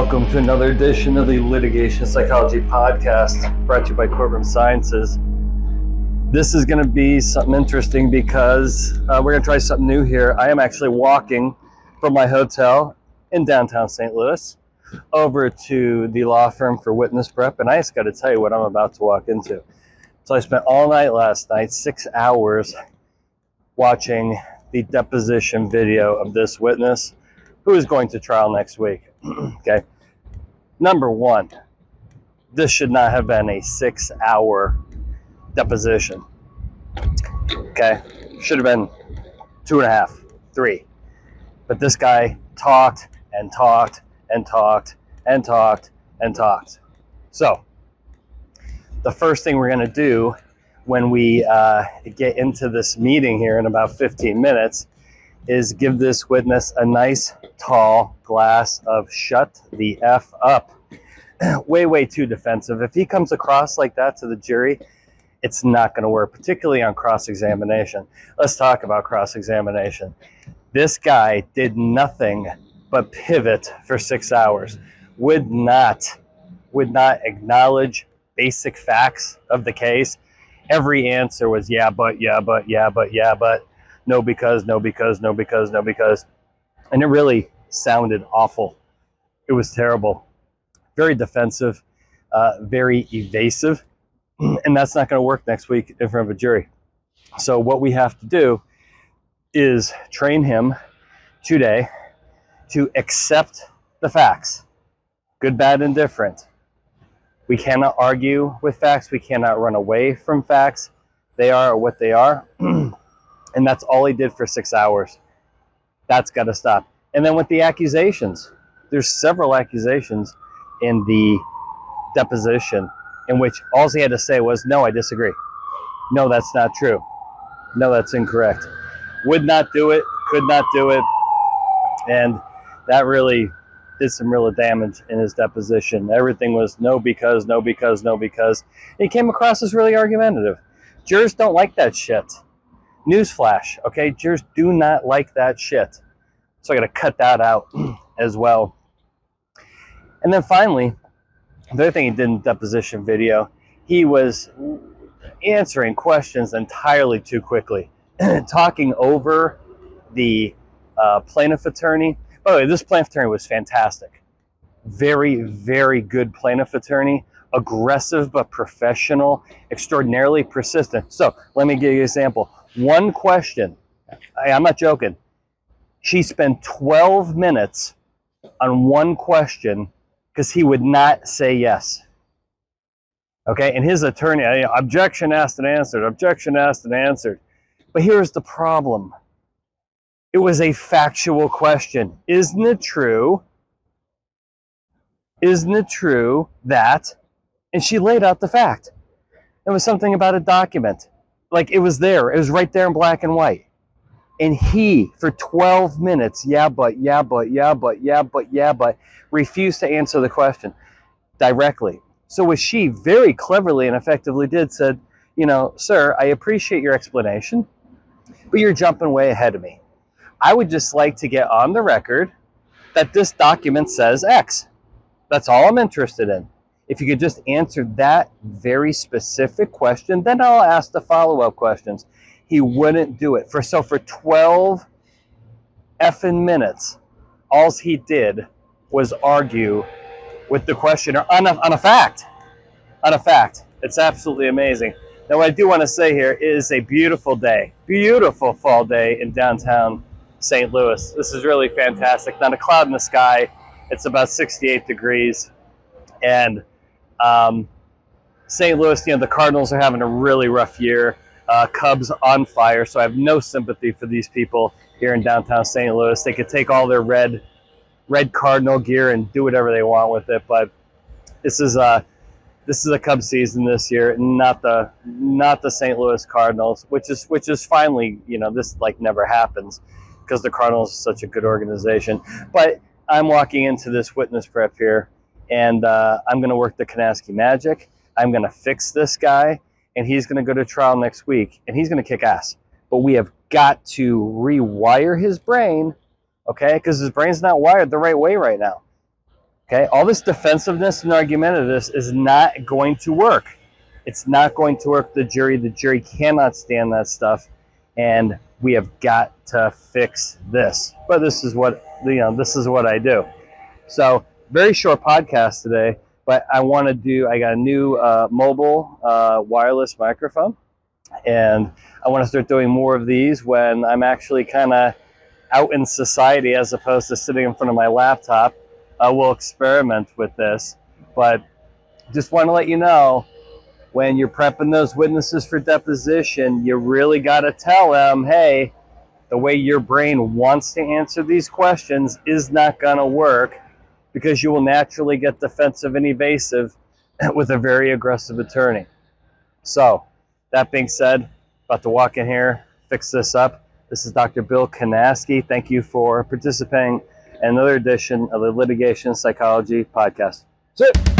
Welcome to another edition of the Litigation Psychology Podcast, brought to you by Courtroom Sciences. This is going to be something interesting because we're going to try something new here. I am actually walking from my hotel in downtown St. Louis over to the law firm for witness prep, and I just got to tell you what I'm about to walk into. So I spent all night last night, 6 hours, watching the deposition video of this witness who is going to trial next week. Okay. Number one, this should not have been a 6-hour deposition. Okay. Should have been 2.5, 3. But this guy talked and talked and talked and talked and talked. So the first thing we're going to do when we get into this meeting here in about 15 minutes is give this witness a nice tall glass of shut the F up. Way too defensive. If he comes across like that to the jury, it's not going to work, particularly on cross-examination. Let's talk about cross-examination. This guy did nothing but pivot for 6 hours. Would not acknowledge basic facts of the case. Every answer was yeah, but, no, because. And it really sounded awful. It was terrible. Very defensive, very evasive. And that's not going to work next week in front of a jury. So what we have to do is train him today to accept the facts. Good, bad, and different. We cannot argue with facts. We cannot run away from facts. They are what they are. And that's all he did for 6 hours. That's got to stop. And then with the accusations, there's several accusations in the deposition in which all he had to say was, no, I disagree. No, that's not true. No, that's incorrect. Would not do it, could not do it. And that really did some real damage in his deposition. Everything was no, because. He came across as really argumentative. Jurors don't like that shit. Newsflash, okay? Jurors do not like that shit. So I got to cut that out as well. And then finally, the other thing he did in the deposition video, he was answering questions entirely too quickly, talking over the plaintiff attorney. By the way, this plaintiff attorney was fantastic. Very good plaintiff attorney. Aggressive but professional, extraordinarily persistent. So let me give you an example. One question, I'm not joking. She spent 12 minutes on one question because he would not say yes. Okay, and his attorney, objection asked and answered, objection asked and answered. But here's the problem. It was a factual question. Isn't it true? Isn't it true that? And she laid out the fact. It was something about a document. Like it was there. It was right there in black and white. And he, for 12 minutes, refused to answer the question directly. So what she very cleverly and effectively did said, sir, I appreciate your explanation, but you're jumping way ahead of me. I would just like to get on the record that this document says X. That's all I'm interested in. If you could just answer that very specific question, then I'll ask the follow-up questions. He wouldn't do it. For 12 effing minutes, all he did was argue with the questioner on a fact. On a fact. It's absolutely amazing. Now, what I do want to say here is a beautiful day. Beautiful fall day in downtown St. Louis. This is really fantastic. Not a cloud in the sky. It's about 68 degrees. And St. Louis, the Cardinals are having a really rough year. Cubs on fire, so I have no sympathy for these people here in downtown St. Louis. They could take all their red Cardinal gear and do whatever they want with it, but this is a Cubs season this year, not the St. Louis Cardinals, which is finally, this like never happens because the Cardinals are such a good organization. But I'm walking into this witness prep here, and I'm going to work the Kanasky magic. I'm going to fix this guy, and he's going to go to trial next week, and he's going to kick ass. But we have got to rewire his brain, okay? Because his brain's not wired the right way right now. Okay, all this defensiveness and argumentativeness is not going to work. It's not going to work. The jury cannot stand that stuff, and we have got to fix this. But this is what I do. So very short podcast today, but I got a new mobile wireless microphone, and I want to start doing more of these when I'm actually kind of out in society as opposed to sitting in front of my laptop. We'll experiment with this, but just want to let you know, when you're prepping those witnesses for deposition, you really got to tell them, hey, the way your brain wants to answer these questions is not going to work, because you will naturally get defensive and evasive with a very aggressive attorney. So, that being said, about to walk in here, fix this up. This is Dr. Bill Kanasky. Thank you for participating in another edition of the Litigation Psychology Podcast. That's it.